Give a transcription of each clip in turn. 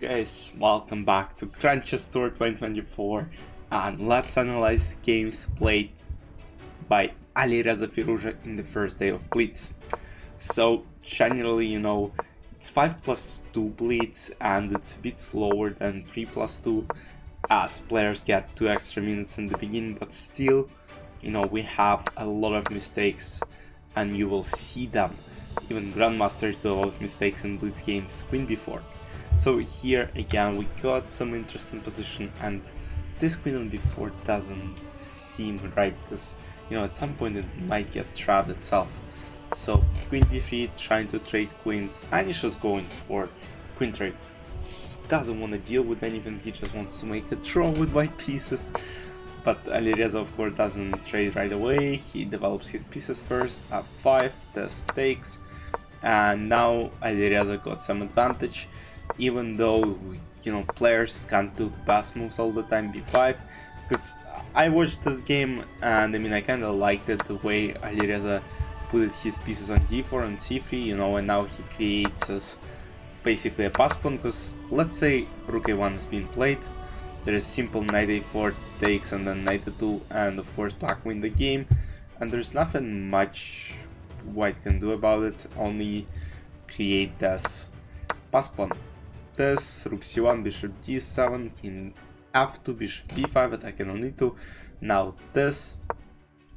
Guys, welcome back to Crotia Tour 2024 and let's analyze the games played by Alireza in the first day of Blitz. So generally, it's 5+2 Blitz and it's a bit slower than 3+2 as players get 2 extra minutes in the beginning, but still, we have a lot of mistakes and you will see them. Even Grandmasters do a lot of mistakes in Blitz games, Queen before. So here again we got some interesting position, and this queen on b4 doesn't seem right because at some point it might get trapped itself. So queen b3 trying to trade queens, and he's just going for queen trade. He doesn't want to deal with anything, he just wants to make a draw with white pieces. But Alireza of course doesn't trade right away, he develops his pieces first, f5, this takes, and now Alireza got some advantage. Even though players can't do the best moves all the time, b5, because I watched this game and I kind of liked it the way Alireza put his pieces on d4 and c3, and now he creates basically a pass pawn, because let's say rook a1 is being played, there is simple knight a4 takes and then knight a2, and of course black win the game, and there's nothing much white can do about it, only create this pass pawn. This, rook c1, bishop d7, king f2, bishop b5, attacking on e2. Now this,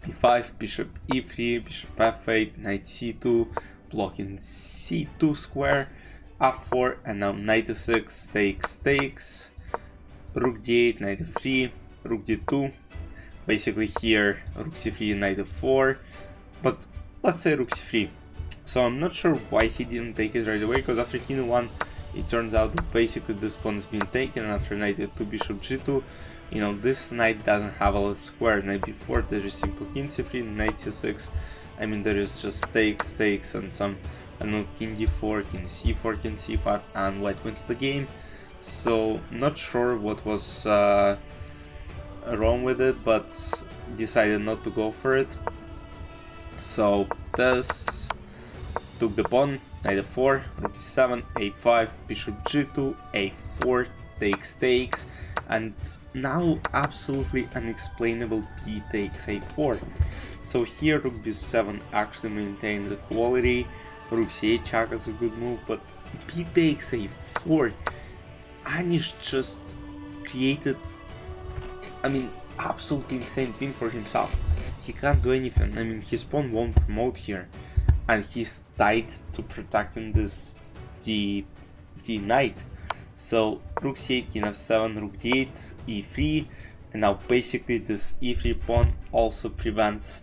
e5, bishop e3, bishop f8, knight c2, blocking c2 square, f4, and now knight e6, takes, rook d8, knight f3, rook d2. Basically here, rook c3, knight f4, but let's say rook c3. So I'm not sure why he didn't take it right away, because after king e1, it turns out that basically this pawn has been taken, and after knight a2, bishop g2, this knight doesn't have a lot of squares. Knight b4, there is simple king c3, knight c6, there is just takes, and some, king d4, king c4, king c5, and white wins the game. So, not sure what was wrong with it, but decided not to go for it. So, this took the pawn, knight f4, rook c7, a5, bishop g2, a4, takes, and now absolutely unexplainable b takes a4. So here rook b7 actually maintains the quality, rook c8 check is a good move, but b takes a4, Anish just created, absolutely insane pin for himself. He can't do anything, his pawn won't promote here, and he's tied to protecting this d knight. So rook c8, king f7, rook d8, e3, and now basically this e3 pawn also prevents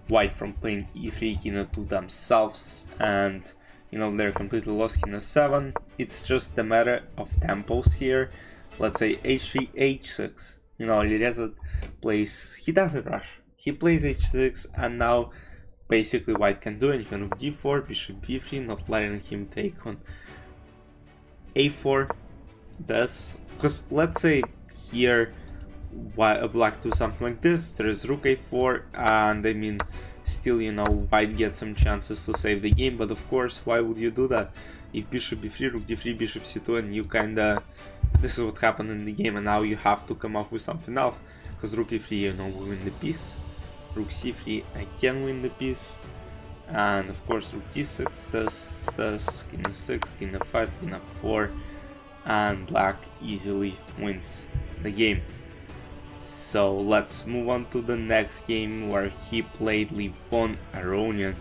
white from playing e3, king e2 themselves, and they're completely lost. King f7, it's just a matter of tempos here. Let's say h3, h6, Alireza plays, he doesn't rush, he plays h6, and now basically white can do anything. Rook d4, bishop b3, not letting him take on a4. This, because let's say here black do something like this, there is rook a4, and still white gets some chances to save the game, but of course why would you do that? If bishop b3, rook d3, bishop c2, and you this is what happened in the game, and now you have to come up with something else, because rook a3 will win the piece, rook c3 again win the piece, and of course rook d6, this, king f6, king f5, king f4, and black easily wins the game. So let's move on to the next game, where he played Levon Aronian,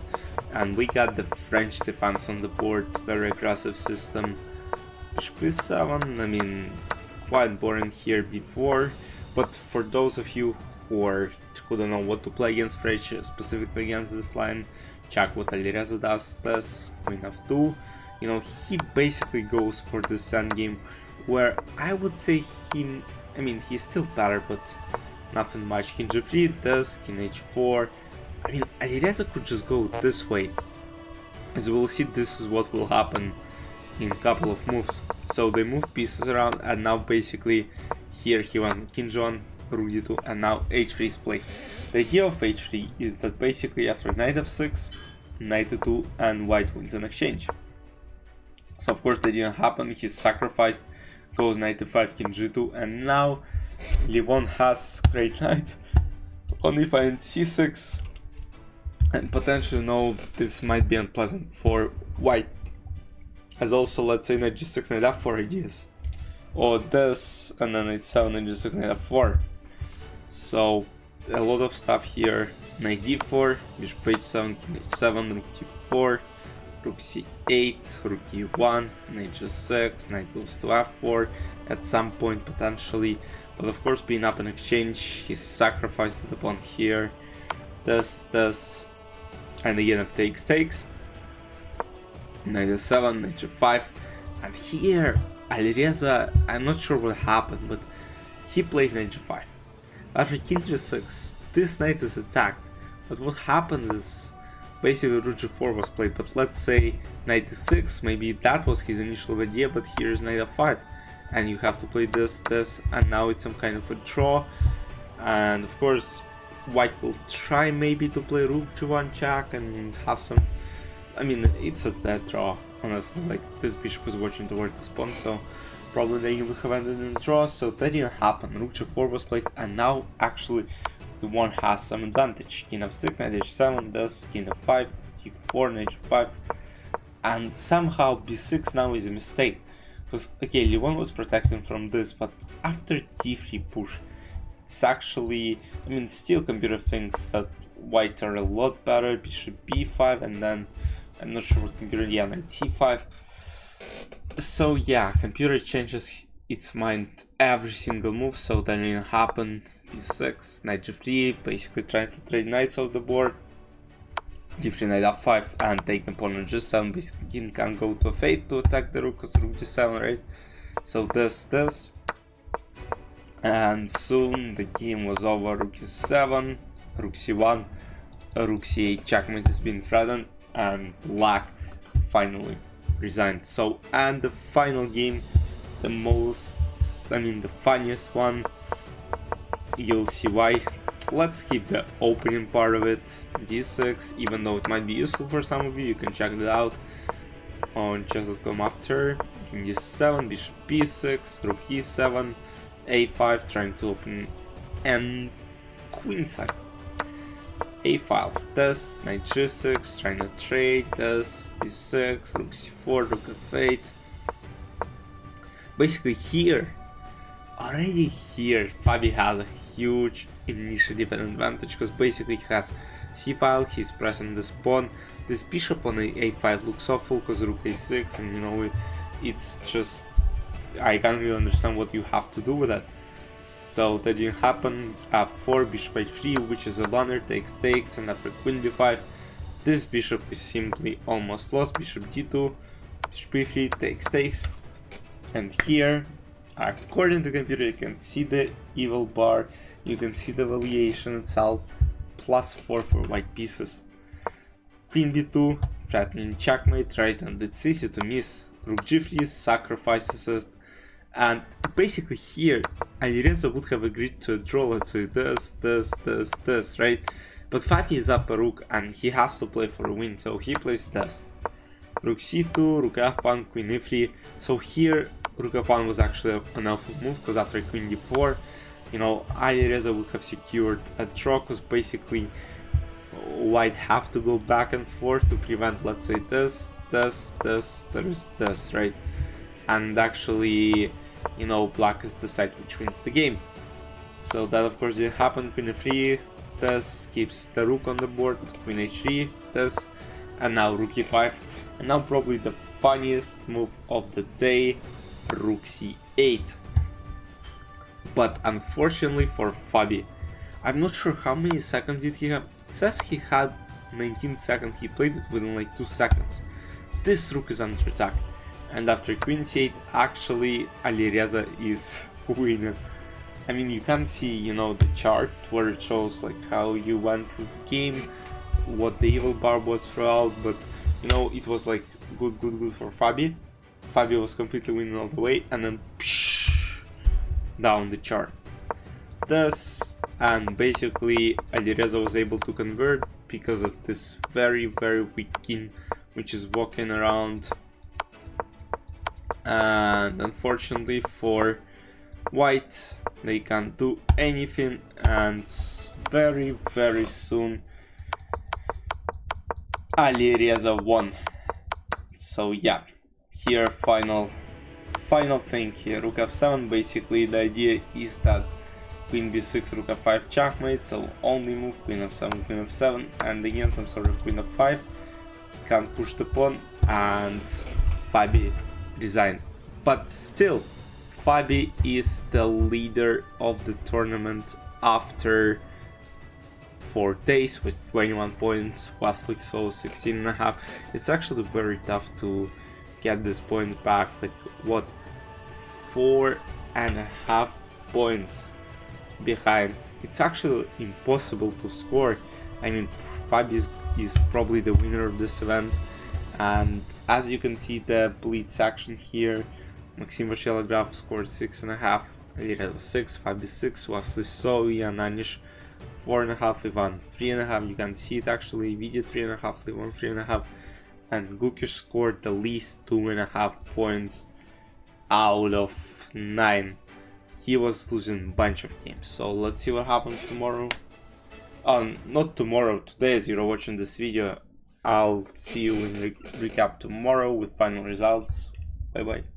and we got the French defense on the board, very aggressive system, bishop e7, quite boring here before, but for those of you who don't know what to play against French, specifically against this line, check what Alireza does. This, queen f2, he basically goes for this endgame, where I would say he's still better, but nothing much. King g3, this, king h4, Alireza could just go this way. As we'll see, this is what will happen in a couple of moves. So they move pieces around, and now basically here he won king g1, rook d2, and now h3 is played. The idea of h3 is that basically after knight f6, knight e2, and white wins an exchange. So of course that didn't happen, he sacrificed goes knight to 5, king g2, and now Levon has great knight on e5 and c6, and potentially no, this might be unpleasant for white, as also let's say knight g6, knight f4 ideas, or this, and then knight 7, knight g6, knight f4. So a lot of stuff here. Knight d4, bishop h7, king h7, rook d4, rook c8, rook e1, knight g6, knight goes to f4 at some point potentially, but of course being up in exchange, he sacrificed the pawn here, this, and again if takes, knight e7, knight g5, and here Alireza, I'm not sure what happened, but he plays knight g5. After king g6, this knight is attacked, but what happens is basically rook g4 was played, but let's say knight e6, maybe that was his initial idea, but here's knight f5, and you have to play this, and now it's some kind of a draw, and of course white will try maybe to play rook g1 check and have some, I mean it's a dead draw, honestly, like this bishop is watching toward this pawn, so probably they would have ended in a draw, so that didn't happen. Rook g4 was played, and now actually the one has some advantage. King f6, knight h7, this, king f5, d4, knight g5, and somehow b6 now is a mistake, because okay, Levon was protecting from this, but after d3 push, it's actually, I mean, still computer thinks that white are a lot better, bishop b5, and then I'm not sure what computer, yeah, knight c5. So yeah, computer changes its mind every single move, so then it happened, b6, knight g3, basically trying to trade knights off the board, d3, knight f5, and take the pawn on g7, basically king can go to f8 to attack the rook, because rook g7, right? So this, and soon the game was over, rook e7, rook c1, rook c8, checkmate is being threatened, and black finally resigned. So, and the final game, the most, I mean the funniest one, you'll see why. Let's keep the opening part of it, d6, even though it might be useful for some of you, you can check it out on chess.com after. King d7, bishop b6, rook e7, a5, trying to open, and queenside. A file, this, knight g6, trying to trade, this, b6, rook c4, rook f8. Basically here, already here, Fabi has a huge initiative and advantage, because basically he has c file, he's pressing this pawn, this bishop on a5 looks awful because rook a6, and you know, it's just, I can't really understand what you have to do with that. So that didn't happen. f4, bishop h3, which is a blunder, takes, and after queen b5, this bishop is simply almost lost. Bishop d2, bishop b3, takes, and here, according to computer, you can see the evil bar, you can see the valuation itself, +4 for white pieces. Queen b2, threatening checkmate, right, and it's easy to miss. Rook g3 sacrifices it. And basically here, Alireza would have agreed to a draw, let's say this, right? But Fabi is up a rook and he has to play for a win, so he plays this. Rook c2, rook f1, queen e3. So here, rook f1 was actually an awful move, because after queen d4, you know, Alireza would have secured a draw, because basically white have to go back and forth to prevent, let's say this, there's this, right? And actually, you know, black is the side which wins the game. So that of course didn't happen. Queen f3, this keeps the rook on the board, queen h3, this, and now rook e5. And now probably the funniest move of the day, rook c8. But unfortunately for Fabi, I'm not sure how many seconds did he have. It says he had 19 seconds, he played it within like 2 seconds. This rook is under attack. And after queen c8, actually Alireza is winning. I mean, you can see, you know, the chart where it shows like how you went through the game, what the evil bar was throughout, but you know, it was like good for Fabi. Fabi was completely winning all the way, and then psh, down the chart. Thus, and basically Alireza was able to convert because of this very weak king, which is walking around and unfortunately for white, they can't do anything, and very soon Alireza won. So yeah, here final thing here, rook f7. Basically the idea is that queen b6, rook f5 checkmate, so only move queen f7, and again some sort of queen f5, can't push the pawn, and Fabi resigned. But still, Fabi is the leader of the tournament after 4 days with 21 points, Wesley so 16.5. It's actually very tough to get this point back, like what, 4.5 points behind. It's actually impossible to score. I mean, Fabi is probably the winner of this event, and as you can see the Blitz action here, Maxim Vashelograf scored 6.5, Alireza 6, Fabi 6, Wesley so, Ian Anish 4.5, Ivan 3.5, you can see it actually, Video 3.5, Levon 3.5, and Gukish scored the least 2.5 points out of 9. He was losing a bunch of games, so let's see what happens tomorrow. Not tomorrow, today as you're watching this video. I'll see you in recap tomorrow with final results. Bye bye.